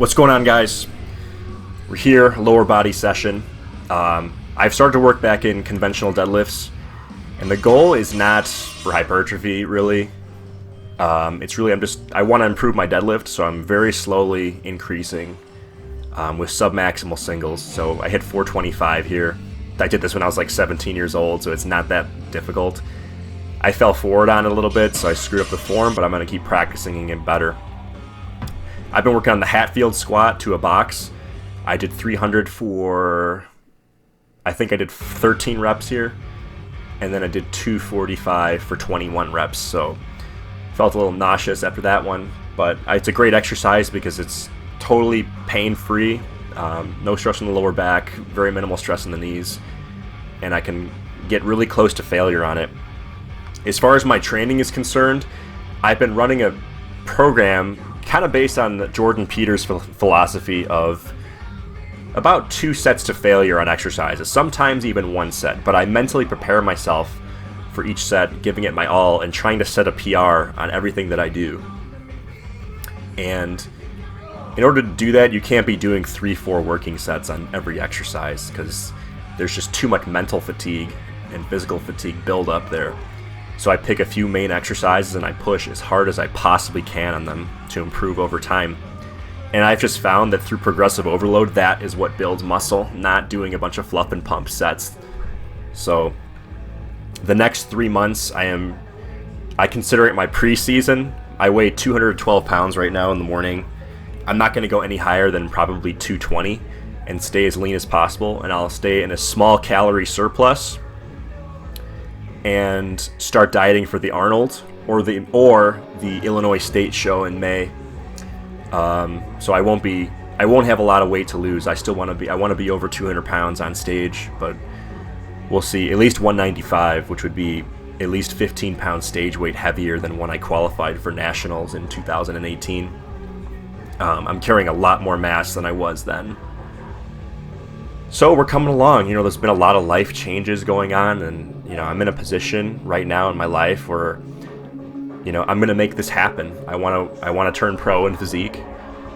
What's going on, guys? We're here, lower body session. I've started to work back in conventional deadlifts, and the goal is not for hypertrophy, really. It's really I want to improve my deadlift, so I'm very slowly increasing with submaximal singles. So I hit 425 here. I did this when I was like 17 years old, so it's not that difficult. I fell forward on it a little bit, so I screwed up the form, but I'm going to keep practicing and get better. I've been working on the Hfield Squat to a box. I did 300 for, I think I did 13 reps here, and then I did 245 for 21 reps, so felt a little nauseous after that one, but it's a great exercise because it's totally pain-free, no stress on the lower back, very minimal stress in the knees, and I can get really close to failure on it. As far as my training is concerned, I've been running a program kind of based on Jordan Peters' philosophy of about 2 sets to failure on exercises, sometimes even 1 set, but I mentally prepare myself for each set, giving it my all and trying to set a PR on everything that I do. And in order to do that, you can't be doing 3-4 working sets on every exercise because there's just too much mental fatigue and physical fatigue build up there. So I pick a few main exercises and I push as hard as I possibly can on them to improve over time. And I've just found that through progressive overload, that is what builds muscle, not doing a bunch of fluff and pump sets. So the next 3 months, I consider it my preseason. I weigh 212 pounds right now in the morning. I'm not going to go any higher than probably 220 and stay as lean as possible. And I'll stay in a small calorie surplus and start dieting for the Arnold or the Illinois State show in May. So I won't have a lot of weight to lose. I want to be over 200 pounds on stage, but we'll see. At least 195, which would be at least 15 pounds stage weight heavier than when I qualified for nationals in 2018. I'm carrying a lot more mass than I was then. So we're coming along. There's been a lot of life changes going on, and I'm in a position right now in my life where I'm going to make this happen. I want to turn pro in physique,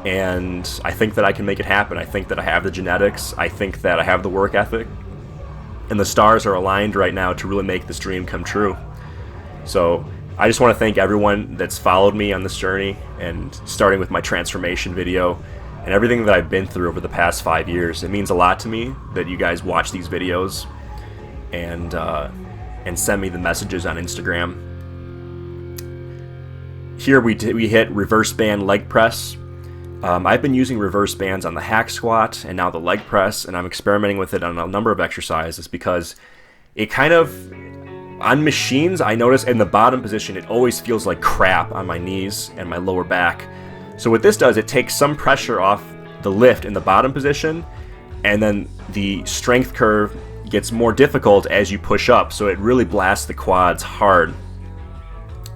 and I think that I can make it happen. I think that I have the genetics. I think that I have the work ethic, and the stars are aligned right now to really make this dream come true. So I just want to thank everyone that's followed me on this journey, and starting with my transformation video and everything that I've been through over the past 5 years. It means a lot to me that you guys watch these videos and send me the messages on Instagram. Here we hit reverse band leg press. I've been using reverse bands on the hack squat and now the leg press, and I'm experimenting with it on a number of exercises because it kind of, on machines, I notice in the bottom position, it always feels like crap on my knees and my lower back. So what this does, it takes some pressure off the lift in the bottom position, and then the strength curve gets more difficult as you push up, so it really blasts the quads hard.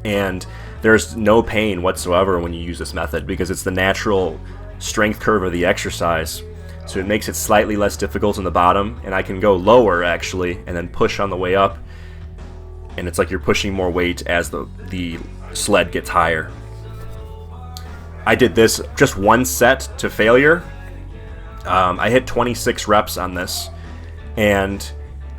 And there's no pain whatsoever when you use this method because it's the natural strength curve of the exercise. So it makes it slightly less difficult in the bottom, and I can go lower actually and then push on the way up, and it's like you're pushing more weight as the sled gets higher. I did this just 1 set to failure. I hit 26 reps on this, and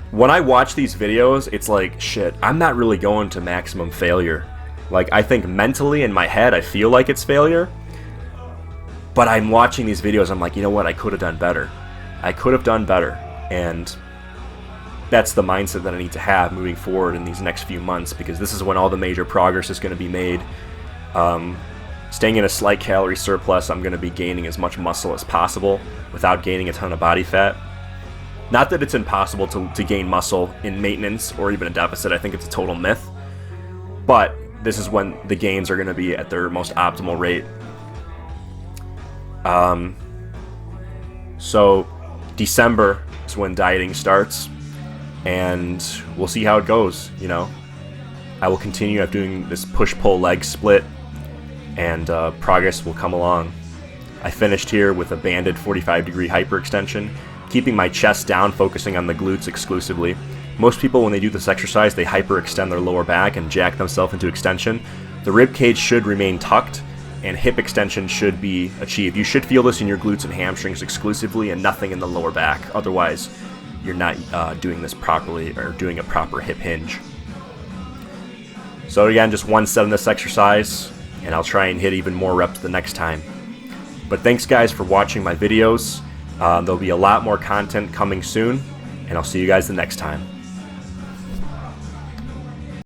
when I watch these videos, it's like, shit, I'm not really going to maximum failure. Like, I think mentally in my head, I feel like it's failure, but I'm watching these videos, I'm like, you know what, I could have done better. I could have done better, and that's the mindset that I need to have moving forward in these next few months, because this is when all the major progress is going to be made. Staying in a slight calorie surplus, I'm going to be gaining as much muscle as possible without gaining a ton of body fat. Not that it's impossible to gain muscle in maintenance or even a deficit. I think it's a total myth. But this is when the gains are going to be at their most optimal rate. So December is when dieting starts, and we'll see how it goes. I will continue doing this push-pull leg split, and progress will come along. I finished here with a banded 45-degree hyperextension, keeping my chest down, focusing on the glutes exclusively. Most people, when they do this exercise, they hyperextend their lower back and jack themselves into extension. The rib cage should remain tucked, and hip extension should be achieved. You should feel this in your glutes and hamstrings exclusively and nothing in the lower back. Otherwise, you're not doing this properly or doing a proper hip hinge. So again, just one set in this exercise, and I'll try and hit even more reps the next time. But thanks guys for watching my videos. There'll be a lot more content coming soon, and I'll see you guys the next time.